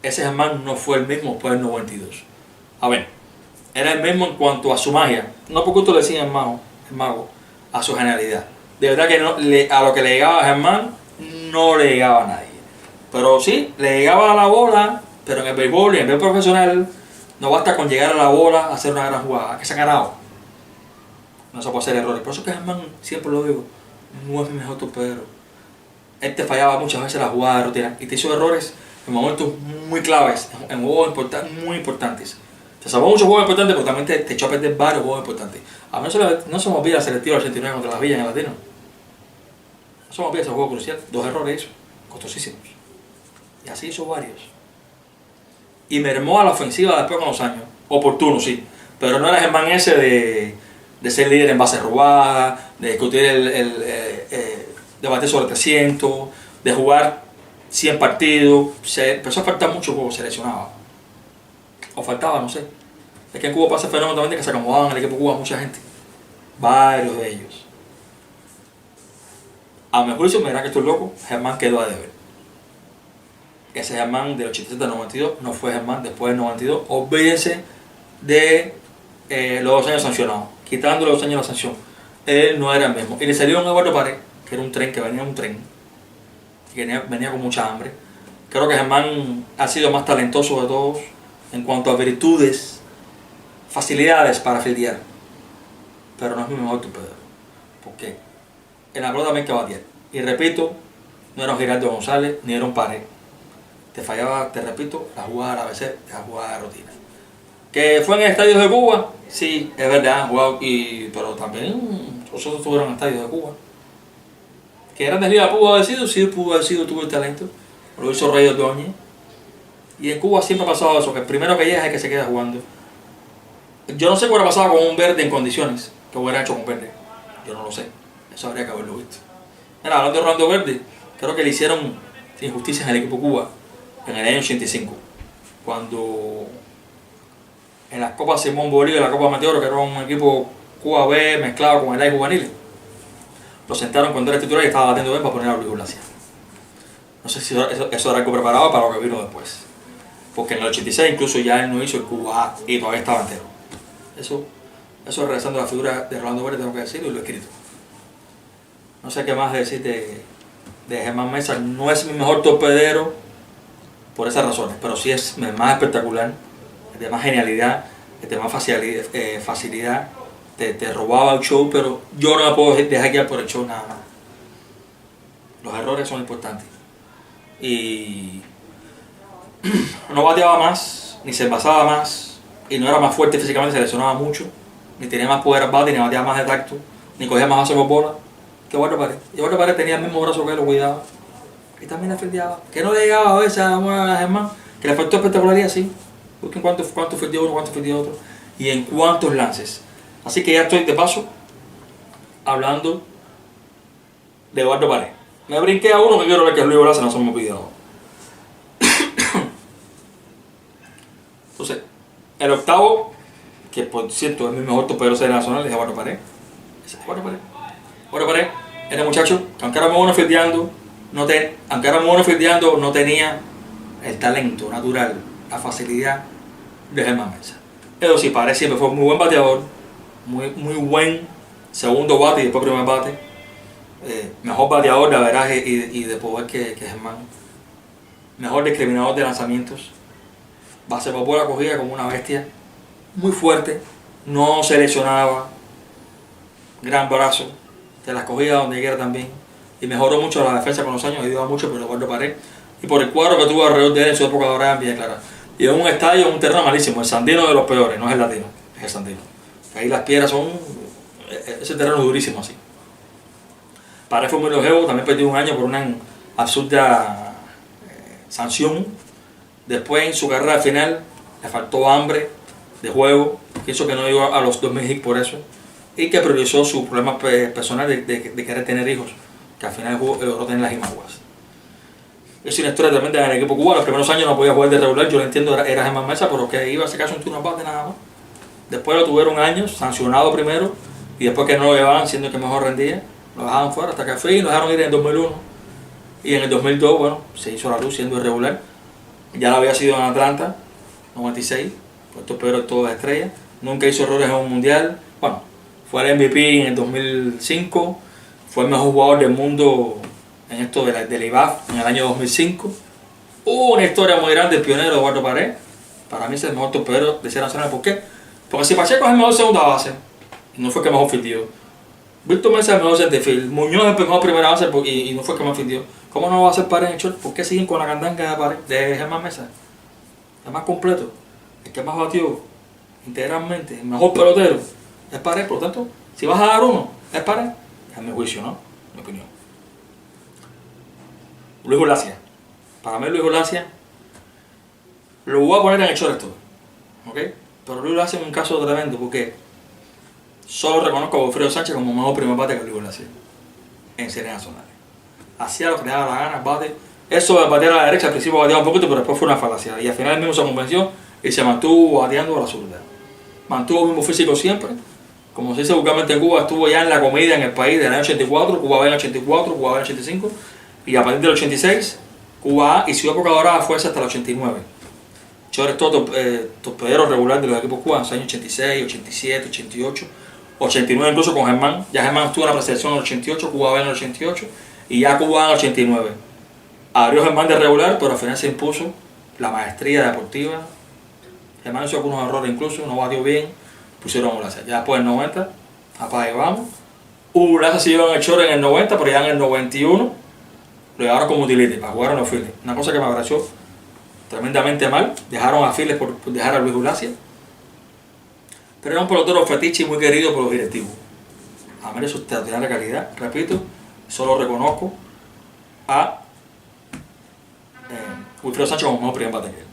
Ese Germán no fue el mismo después del 92. A ver, era el mismo en cuanto a su magia. No porque usted le decía el mago, a su genialidad. De verdad que no, a lo que le llegaba a Germán, no le llegaba a nadie. Pero sí, le llegaba a la bola, pero en el béisbol y en el béisbol profesional, no basta con llegar a la bola a hacer una gran jugada. Que se ha ganado. No se puede hacer errores. Por eso que Germán, siempre lo digo, no es mi mejor torpedero. Él te fallaba muchas veces la jugada de rutina y te hizo errores en momentos muy claves, en juegos muy importantes. Te salvó muchos juegos importantes, pero también te echó a perder varios juegos importantes. A mí no se me olvida la selectiva del 89 contra las Villas en el Latino. No se me olvida ese juego crucial. 2 errores hizo, costosísimos. Y así hizo varios. Y mermó a la ofensiva después con los años. Oportuno, sí. Pero no era Germán ese de ser líder en base robada, de discutir de bater sobre 300, de jugar 100 partidos. Empezó a faltar mucho juego, se lesionaba. O faltaba, no sé. Es que en Cuba pasa el fenómeno también de que se acomodaban en el equipo Cuba mucha gente. Varios de ellos. A mi juicio, me dirán que estoy loco, Germán quedó a deber. Ese Germán del 87 al 92 no fue Germán después del 92. Olvídense de los 2 años sancionados. Quitando los 2 años de la sanción. Él no era el mismo. Y le salió un Eduardo Pared, que era un tren, que venía un tren. Que venía con mucha hambre. Creo que Germán ha sido más talentoso de todos en cuanto a virtudes, facilidades para fildear. Pero no es mi mejor torpedero. ¿Por qué? En la pelota también que batear. Y repito, no era un Gerardo González, ni era un Pared. Te fallaba, te repito, la jugada a veces, la jugada de rutina. ¿Que fue en estadios de Cuba? Sí, es verdad, han jugado, pero también nosotros estuvieron en estadios de Cuba. ¿Que Grandes Ligas pudo haber sido? Sí, pudo haber sido, tuvo el talento. Lo hizo Rey Ordóñez. Y en Cuba siempre ha pasado eso, que el primero que llega es el que se queda jugando. Yo no sé qué hubiera pasado con un Verde en condiciones, que hubiera hecho con Verde. Yo no lo sé, eso habría que haberlo visto. Mira, hablando de Orlando Verde, creo que le hicieron injusticias en el equipo Cuba en el año 85, cuando en las Copas Simón Bolívar y la Copa Meteoro, que era un equipo Cuba B mezclado con el A juveniles, lo sentaron cuando era titular y estaba batiendo bien para poner a Luis Blasía. No sé si eso era algo preparado para lo que vino después, porque en el 86 incluso ya él no hizo el Cuba A y todavía estaba entero. Eso regresando a la figura de Rolando Verde, tengo que decirlo y lo he escrito. No sé qué más decir de Germán Mesa. No es mi mejor torpedero por esas razones, pero sí es más espectacular, es de más genialidad, es de más facilidad. Te robaba el show, pero yo no me puedo dejar guiar por el show nada más. Los errores son importantes. Y no bateaba más, ni se envasaba más, y no era más fuerte físicamente, se lesionaba mucho, ni tenía más poder al bate, ni bateaba más de tacto, ni cogía más base por bola que Eduardo Pared. Y Eduardo Pared tenía el mismo brazo que él, lo cuidaba. Y también la fildeaba. Que no le llegaba a veces a Germán, que le faltó espectacularidad, sí. Busquen cuánto fildeó uno, cuánto fildeó otro, y en cuántos lances. Así que ya estoy de paso hablando de Eduardo Pared. Me brinqué a uno que quiero ver, que es Luis Blasía, no se me olvidó. Entonces, el octavo, que por cierto es mi mejor torpedero nacional, es Eduardo Pared. Eduardo Pared era muchacho que aunque era muy bueno fildeando, no tenía el talento natural, la facilidad de Germán Mesa. Eso sí, Pared siempre fue muy buen bateador, muy buen segundo bate y después primer bate. Mejor bateador de averaje y de poder que Germán. Mejor discriminador de lanzamientos. Base por bola cogida como una bestia. Muy fuerte. No se lesionaba. Gran brazo. te las cogía donde quiera también. Y mejoró mucho la defensa con los años, ayudaba mucho por Eduardo Pared. Y por el cuadro que tuvo alrededor de él en su época dorada en Villa Clara. Y en un estadio, un terreno malísimo, el Sandino de los peores, no es el Latino, es el Sandino. Ahí las piedras son, ese terreno es durísimo así. Pared fue muy longevo, también perdió un año por una absurda sanción. Después en su carrera final le faltó hambre de juego, pienso que no llegó a los 2000 hits por eso, y que priorizó su problema personal de querer tener hijos, que al final logró tener las imaguas. Es una historia tremenda en el equipo cubano. Los primeros años no podía jugar de regular, yo lo entiendo, era Germán Mesa, pero que iba a sacarse un turno bate nada más. Después lo tuvieron años, sancionado primero, y después que no lo llevaban, siendo que mejor rendía, lo dejaban fuera hasta que al fin lo dejaron ir en el 2001. Y en el 2002, bueno, se hizo la luz siendo irregular. Ya lo había sido en Atlanta, 96, Puerto Pedro todo de estrella. Nunca hizo errores en un mundial. Bueno, fue el MVP en el 2005, fue el mejor jugador del mundo en esto del IBAF en el año 2005. Hubo una historia muy grande, el pionero Eduardo Pared. Para mí es el mejor torpedero de serie nacional. ¿Por qué? Porque si Pacheco es el mejor segunda base, no fue el que mejor fildió. Víctor Mesa es el mejor centerfield. Muñoz es el mejor primera base y no fue el que más fildió. ¿Cómo no va a ser Pared en el short? ¿Por qué siguen con la candanga de Pared, de Germán Mesa? El más completo, el que más batió integralmente, el mejor pelotero es Pared. Por lo tanto, si vas a dar uno, es Pared. Es mi juicio, ¿no? Mi opinión. Luis Ulacia. Para mí Luis Ulacia lo voy a poner en el shortstop, ¿ok? Pero Luis Ulacia es un caso tremendo porque solo reconozco a Wilfredo Sánchez como mejor primer bate que Luis Ulacia en series nacionales. Hacía lo que le daba la gana, bate. Eso de batear a la derecha al principio bateaba un poquito, pero después fue una falacia. Y al final él mismo se convenció y se mantuvo bateando a la zurda. Mantuvo el mismo físico siempre. Como se dice vulgarmente en Cuba, estuvo ya en la comedia en el país del año 84, Cuba B en el 84, Cuba B en el 85. Y a partir del 86, Cuba A y su época dorada fue hasta el 89. Chores todo torpedero regular de los equipos cubanos, años 86, 87, 88, 89 incluso con Germán. Ya Germán estuvo en la preselección en el 88, Cuba B en el 88 y ya Cuba en el 89. Abrió Germán de regular, pero al final se impuso la maestría deportiva. Germán hizo algunos errores incluso, no batió bien, pusieron a Ulacia. Ya después del 90, apaga y vamos. Ulacia siguió en el short en el 90, pero ya en el 91 lo llevaron como utility para jugar en los Phillies. Una cosa que me pareció tremendamente mal. Dejaron a Phillies por dejar a Luis Ulacia. Pero era un pelotero fetiche y muy querido por los directivos. A mí su extraordinaria calidad, repito, solo reconozco a Wilfredo Sánchez como mejor primer bate que él.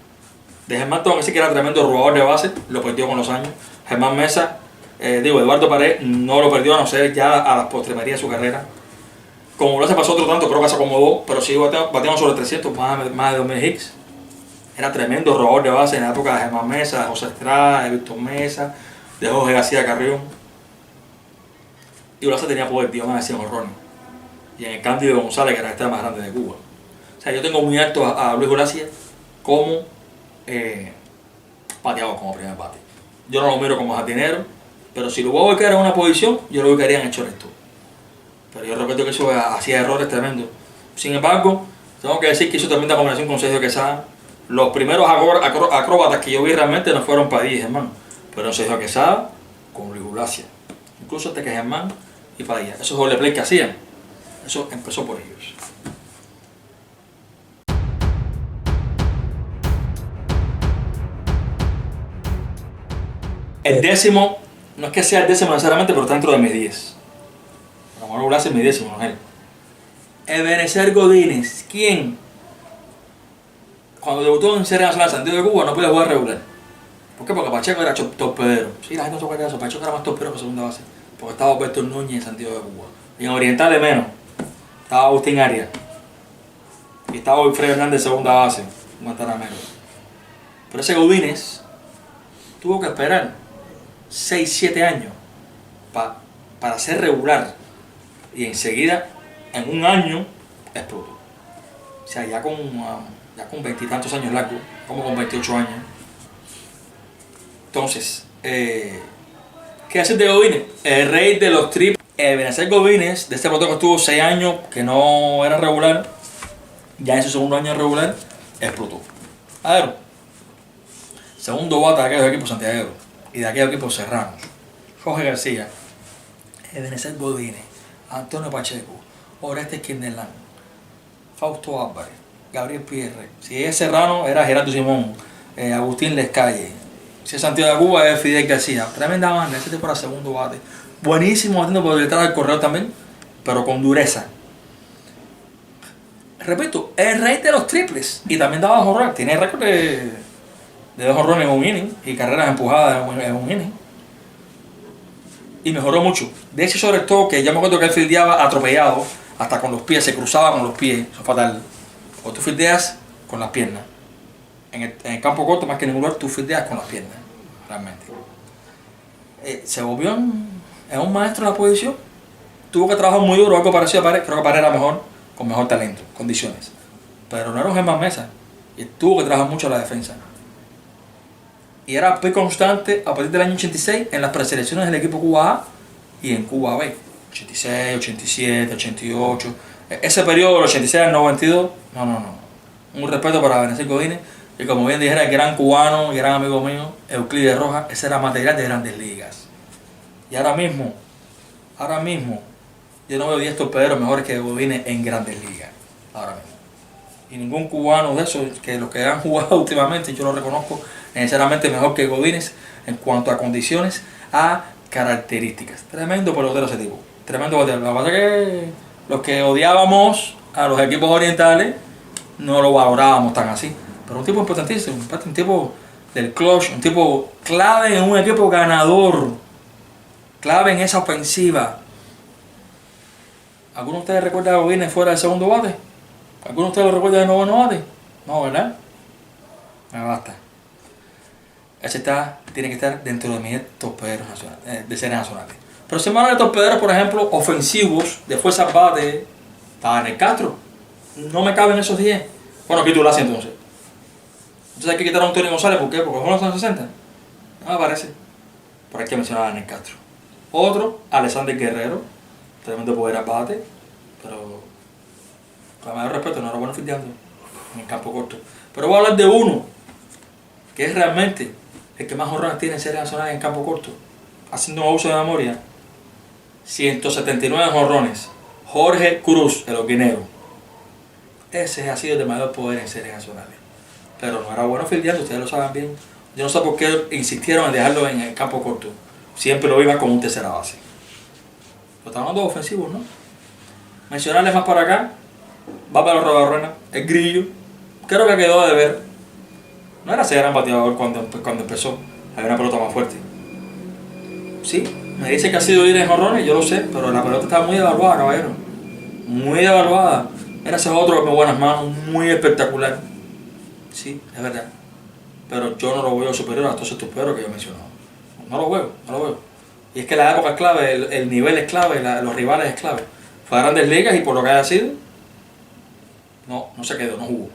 De Germán Tón, que era tremendo robador de base, lo perdió con los años. Germán Mesa, Eduardo Pared no lo perdió a no ser ya a las postrimerías de su carrera. Como lo hace pasó otro tanto, creo que se acomodó, pero sí bateamos sobre 300, más de 2000 hits. Era tremendo robador de base en la época de Germán Mesa, de José Estrada, de Víctor Mesa, de Jorge García Carrión. Y Ulacia tenía poder, tío, más de 100 horrones. Y en el Cándido González, que era la estrella más grande de Cuba. O sea, yo tengo muy alto a Luis Ulacia como bateador, como primer bate. Yo no lo miro como jardinero, pero si lo voy a ubicar en una posición, yo lo ubicaría en el shortstop. Pero yo recuerdo que eso hacía errores tremendos. Sin embargo, tengo que decir que hizo tremenda combinación con Sergio Quesada. Los primeros acróbatas que yo vi realmente no fueron Padilla y Germán, fueron Sergio Quesada con Luis Ulacia. Incluso hasta que Germán y Padilla. Esos doble play que hacían, eso empezó por ellos. El décimo, no es que sea el décimo necesariamente, pero está dentro de mis 10. Ramón Ulacia es mi décimo, no es él. Ebenezer Godínez, ¿quién? Cuando debutó en Serie Nacional Santiago de Cuba no podía jugar regular. ¿Por qué? Porque Pacheco era torpedero. Sí, la gente no se acuerda de eso. Pacheco era más torpedero que segunda base. Porque estaba Alberto Núñez en Santiago de Cuba. Y en Oriental de menos. Estaba Agustín Arias. Y estaba Wilfredo Hernández segunda base. Guantanamero. Pero ese Godínez tuvo que esperar 6-7 años para ser regular. Y enseguida, en un año, explotó. O sea, ya con 20 y tantos años largos, como con 28 años. Entonces, ¿qué hace de Godínez? El rey de los triples. Ebenezer Godínez, de este pelotero que estuvo 6 años, que no era regular, ya en su segundo año regular, explotó. A ver, segundo bate de aquellos equipos santiagueros y de aquellos equipos serranos. Jorge García, Ebenezer Godínez, Antonio Pacheco, Orestes Kinderland, Fausto Álvarez, Gabriel Pierre. Si es Serrano, era Gerardo Simón, Agustín Lescalle. Si es Santiago de Cuba, es Fidel García. Tremenda banda, ese tipo era segundo bate. Buenísimo, batiendo por detrás del correo también, pero con dureza. Repito, el rey de los triples. Y también daba jonrón. Tiene récord de 2 jonrones en un inning y carreras empujadas en un inning. Y mejoró mucho. De hecho, sobre todo, que ya me acuerdo que él fildeaba atropellado, hasta con los pies, se cruzaba con los pies. Eso es fatal. O tú fildeas con las piernas. En el campo corto, más que en ningún lugar, tú fildeas con las piernas. Realmente. Se volvió en un maestro en la posición. Tuvo que trabajar muy duro, algo parecido a Pared. Creo que Pared era mejor, con mejor talento, condiciones. Pero no era un Germán Mesa. Y tuvo que trabajar mucho en la defensa. Y era muy constante a partir del año 86 en las preselecciones del equipo Cuba A y en Cuba B. 86, 87, 88. Ese periodo del 86 al 92, no. Un respeto para Benecer Godínez. Y como bien dijera el gran cubano, gran amigo mío, Euclides Rojas, ese era material de Grandes Ligas. Y ahora mismo, yo no veo 10 torpederos mejores que Godínez en Grandes Ligas. Ahora mismo. Y ningún cubano de esos, que los que han jugado últimamente, yo lo reconozco, necesariamente mejor que Godínez en cuanto a condiciones, a características. Tremendo pelotero ese tipo. Tremendo pelotero. Lo que pasa es que los que odiábamos a los equipos orientales no lo valorábamos tan así. Pero un tipo importantísimo, un tipo del clutch, un tipo clave en un equipo ganador, clave en esa ofensiva. ¿Alguno de ustedes recuerda a Godínez fuera del segundo bate? ¿Alguno de ustedes lo recuerda del noveno bate? No, ¿verdad? Me basta. Ese tiene que estar dentro de mis torpederos nacionales, de series nacionales. Pero si me hablan de torpederos, por ejemplo, ofensivos, de fuerzas bate, estaba en el Castro. No me caben esos 10. Bueno, ¿qué tú lo haces entonces? Entonces hay que quitar a Antonio González, ¿por qué? Porque son los años 60. No me parece. Pero hay que mencionar a Daniel Castro. Otro, Alexander Guerrero, tremendo poder al bate, pero con el mayor respeto, no era bueno fildeando en el campo corto. Pero voy a hablar de uno, que es realmente el que más jonrones tiene en series nacionales en campo corto. Haciendo un uso de memoria, 179 jonrones. Jorge Cruz, el orguinero. Ese ha sido el de mayor poder en series nacionales. Pero no era bueno fildeando, ustedes lo saben bien. Yo no sé por qué insistieron en dejarlo en el campo corto. Siempre lo iba como un tercera base. Lo están hablando de ofensivos, ¿no? Mencionarles más para acá. Va para los Robarruena, el Grillo. Creo que quedó de ver. No era ese gran bateador cuando empezó. Había una pelota más fuerte. Sí, me dice que ha sido ir en jonrones, yo lo sé, pero la pelota estaba muy evaluada, caballero. Muy evaluada. Era ese otro con buenas manos, muy espectacular. Sí, es verdad. Pero yo no lo veo superior a todos estos perros que yo he mencionado. No lo veo. Y es que la época es clave, el nivel es clave, los rivales es clave. Fue a Grandes Ligas y por lo que haya sido, no se quedó, no jugó.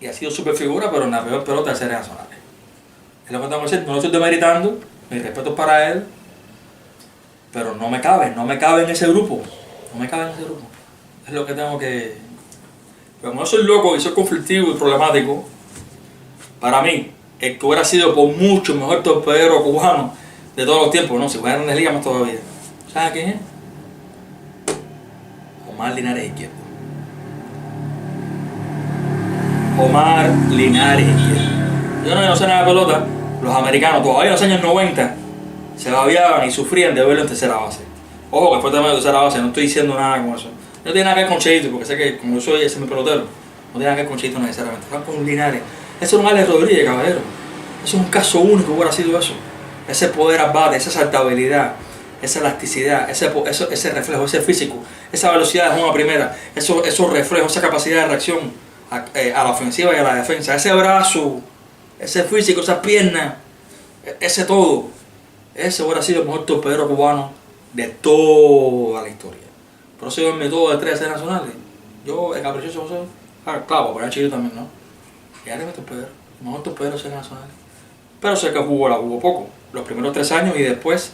Y ha sido super figura, pero en la peor pelota de series nacionales. Es lo que tengo que decir, no lo estoy demeritando, mi respeto es para él, pero no me cabe en ese grupo. Es lo que tengo que... Pero como yo soy loco y soy conflictivo y problemático, para mí, el que hubiera sido por mucho mejor torpedero cubano de todos los tiempos, no, si fuera en Grandes Ligas más todavía. ¿Sabes quién es? Omar Linares Izquierdo. Omar Linares Izquierdo. Yo no sé nada de pelota. Los americanos todavía en los años 90 se babiaban y sufrían de verlo en tercera base. Ojo, que fue tema de tercera base, no estoy diciendo nada con eso. No tiene nada que ver con Cheito, porque sé que como yo soy ese mi pelotero, no tiene nada que ver con Cheito necesariamente. Van con Linares. Eso es un Alex Rodríguez, caballero. Eso es un caso único, hubiera sido eso. Ese poder al bate, esa saltabilidad, esa elasticidad, ese reflejo, ese físico, esa velocidad de una primera, esos reflejos, esa capacidad de reacción a la ofensiva y a la defensa, ese brazo, ese físico, esas piernas, ese todo. Ese hubiera sido el mejor torpedero cubano de toda la historia. Por eso yo en mi todo de 3 series nacionales. Yo, el caprichoso José, claro, pero el Chile también, ¿no? Y ahora me torpedero, el mejor torpedero de series nacionales. Pero sé que jugó poco, los primeros 3 años y después,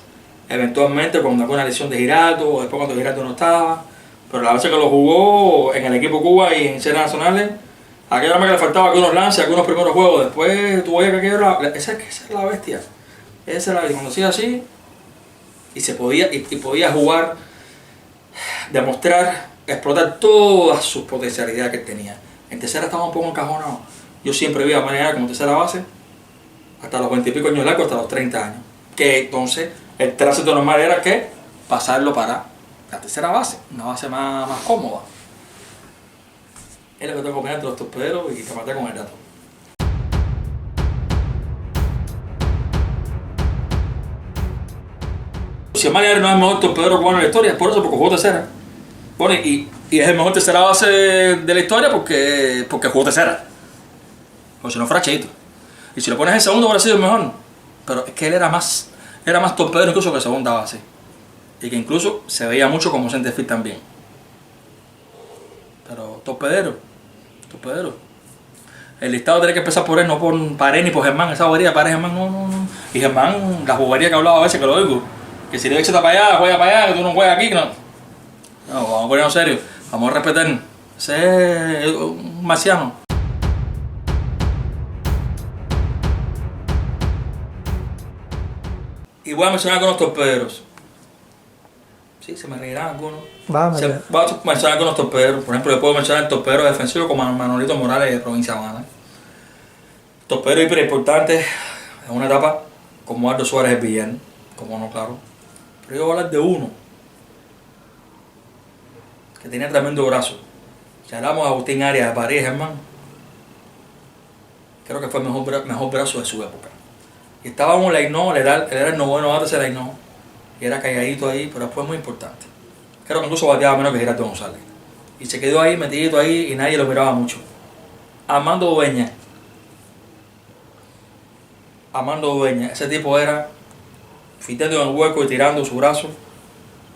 eventualmente, cuando hubo una lesión de Giraldo, o después cuando Giraldo no estaba. Pero la vez que lo jugó en el equipo Cuba y en series nacionales, aquella vez que le faltaba algunos lances, algunos primeros juegos, después tuvo que esa es la bestia. Esa es la bestia. Cuando sigue así, y se podía, y podía jugar, demostrar, explotar todas sus potencialidades que tenía. En tercera estaba un poco encajonado. Yo siempre vi a manejar como tercera base hasta los 20 y pico años largos, hasta los 30 años. Que entonces el tránsito normal era que pasarlo para la tercera base, una base más cómoda. Es lo que tengo que opinar de los torpederos y te maté con el dato. Si el Manny no es el mejor torpedero cubano de la historia, es por eso, porque jugó tercera. Bueno, y es el mejor tercera base de la historia porque jugó tercera. O si no, fuera Cheito. Y si lo pones en segundo, hubiera sido el mejor. Pero es que él era más torpedero incluso que segunda base. Y que incluso se veía mucho como centerfield también. Pero torpedero. El listado tiene que empezar por él, no por Pared ni por Germán. Esa bobería, Pared, Germán, no. Y Germán, la bobería que hablaba a veces, que lo oigo. Que si le echa para allá, juega para allá, que tú no juegas aquí, que no. No, vamos a ponernos serios. Vamos a respetar. Ese es un marciano. Y voy a mencionar algunos torpederos. Sí, se me reirán algunos. Voy a mencionar algunos torpederos. Por ejemplo, yo puedo mencionar el torpedero defensivo como Manolito Morales de Provincia Habana. Torpedero hiper importante en una etapa como Aldo Suárez el Villano. Como no, claro. Pero yo voy a hablar de uno que tenía tremendo brazo. Si hablamos de Agustín Arias de París, hermano, creo que fue el mejor brazo de su época. Y estaba un Lainó, él era el noveno bate de Lainó, y era calladito ahí, pero después muy importante. Creo que incluso bateaba menos que Gerardo González. Y se quedó ahí, metidito ahí, y nadie lo miraba mucho. Armando Dueña, ese tipo era fitando en el hueco y tirando su brazo.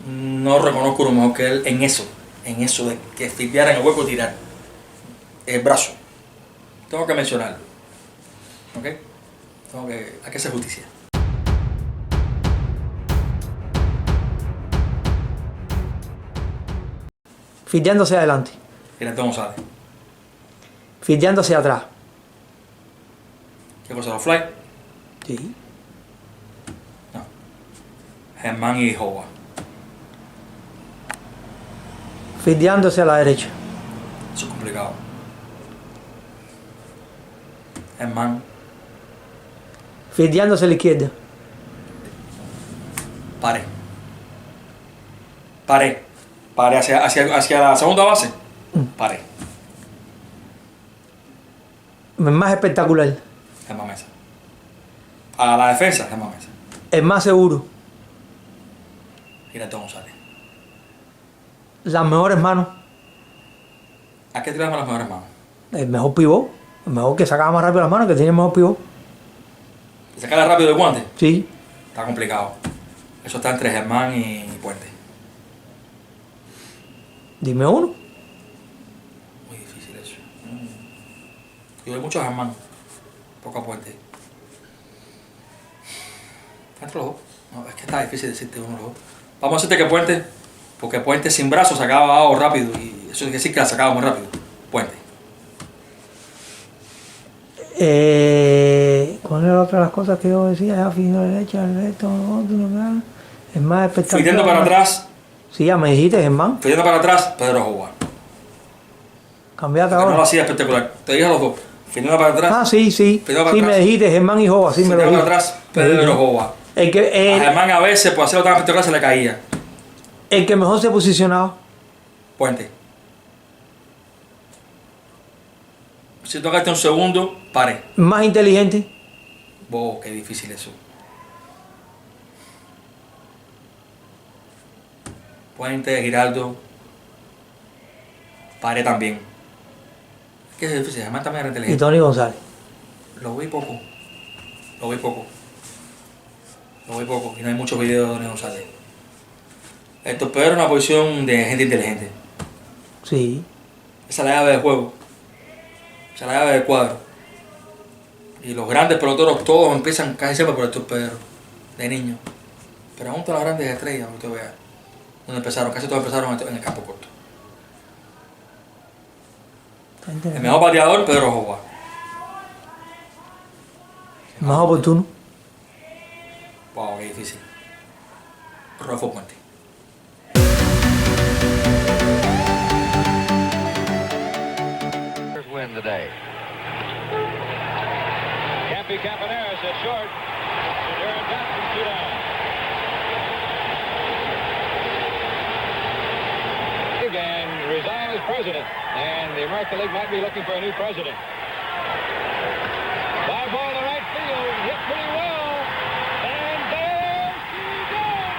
No reconozco uno mejor que él en eso de que fiteara en el hueco y tirar el brazo. Tengo que mencionarlo. ¿Ok? Hay que hacer justicia. Fiteándose adelante. Gerardo González. Fiteándose atrás. ¿Qué cosa? ¿Los fly? Sí. No. Germán y Jova. Fiteándose a la derecha. Eso es complicado. Germán. Fiteándose a la izquierda. Pare hacia la segunda base. Pare. El más espectacular. Germán Mesa. A la defensa, Germán Mesa. El más seguro. Gerardo González. Las mejores manos. ¿A qué tiramos las mejores manos? El mejor pivot. El mejor que sacaba más rápido las manos, que tiene el mejor pivot. ¿Sacarla rápido del guante? Sí. Está complicado. Eso está entre Germán y Puente. Dime uno. Muy difícil eso. Yo veo mucho a Germán. Poco a Puente. Entre los dos. No, es que está difícil decirte uno de los dos. Vamos a decirte que Puente, porque Puente sin brazos sacaba abajo rápido. Y eso quiere decir que la sacaba muy rápido. Puente. ¿Cuál era otra de las cosas que yo decía? Ya, fino derecha, el resto, es más espectacular. Fiteando para atrás. Sí, ya me dijiste, Germán. Fiteando para atrás, Pedro Jova. Cambiate Que ahora. no lo hacía espectacular. Te dije a los dos. Fiteando para atrás. Ah, sí. Sí, me dijiste, Germán y Jova. Sí, me lo Fiteando dijiste. para atrás, Pedro Jova. A Germán a veces, por hacerlo tan espectacular, se le caía. El que mejor se posicionaba. Puente. Si tocaste un segundo, pare. Más inteligente. Qué difícil eso. Puente, Giraldo. Pare también. ¿Qué es difícil? Además también era Y inteligente. Tony González. Lo vi poco. Y no hay muchos videos de Tony González. El torpedero es una posición de gente inteligente. Sí. Esa es la llave del juego. Esa es la llave del cuadro. Y los grandes peloteros todos empiezan casi siempre por el torpedero. De niños. Pero aún todas las grandes estrellas, usted vea. Donde empezaron, casi todos empezaron en el campo corto. El mejor bateador, Pedro Jova. Más oportuno. Wow, qué difícil. Rodolfo Puente. Win today. Campy Campaneris at short. Darren Johnson 2 down. And resign as president. And the American League might be looking for a new president. Fly ball to right field. Hit pretty well. And there she goes.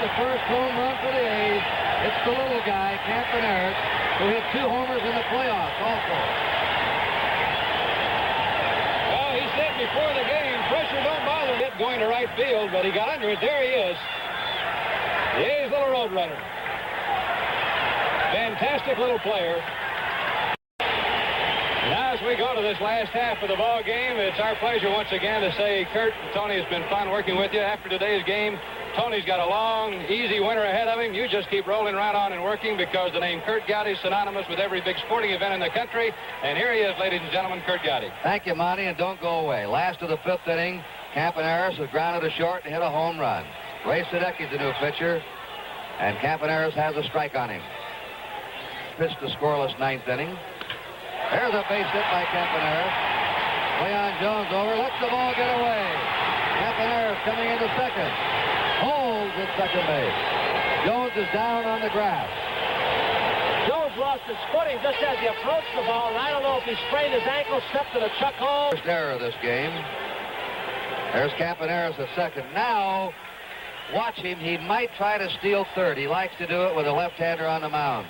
The first home run for the A's. It's the little guy, Campaneris, who hit 2 homers in the playoffs also. Well, he said before the game, pressure don't bother him going to right field, but he got under it. There he is. The A's little road runner. Fantastic little player. Now as we go to this last half of the ball game, it's our pleasure once again to say, Kurt and Tony, it's been fun working with you. After today's game, Tony's got a long, easy winter ahead of him. You just keep rolling right on and working because the name Curt Gowdy is synonymous with every big sporting event in the country. And here he is, ladies and gentlemen, Curt Gowdy. Thank you, Monty, and don't go away. Last of the 5th inning, Campaneris has grounded to short and hit a home run. Ray Sadecki's the new pitcher, and Campaneris has a strike on him. Pitched the scoreless 9th inning. There's a base hit by Campaneris. Leon Jones over, lets the ball get away. Campaneris coming into second. Holds at second base. Jones is down on the grass. Jones lost his footing just as he approached the ball, and I don't know if he sprained his ankle, stepped to the Chuck hole. First error of this game. There's Campaneris at second. Now, watch him. He might try to steal third. He likes to do it with a left-hander on the mound.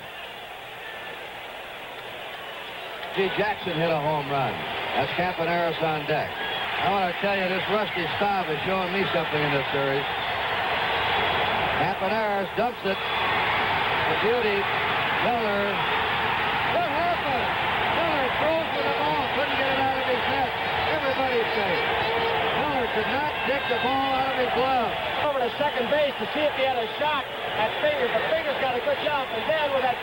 G. Jackson hit a home run. That's Campaneris on deck. I want to tell you, this Rusty Staub is showing me something in this series. Campaneris dumps it to Beauty. Miller. What happened? Miller throws with the ball. Couldn't get it out of his net. Everybody's safe. Miller could not dig the ball out of his glove. Over to second base to see if he had a shot at Fingers, but Fingers got a good job. And then with that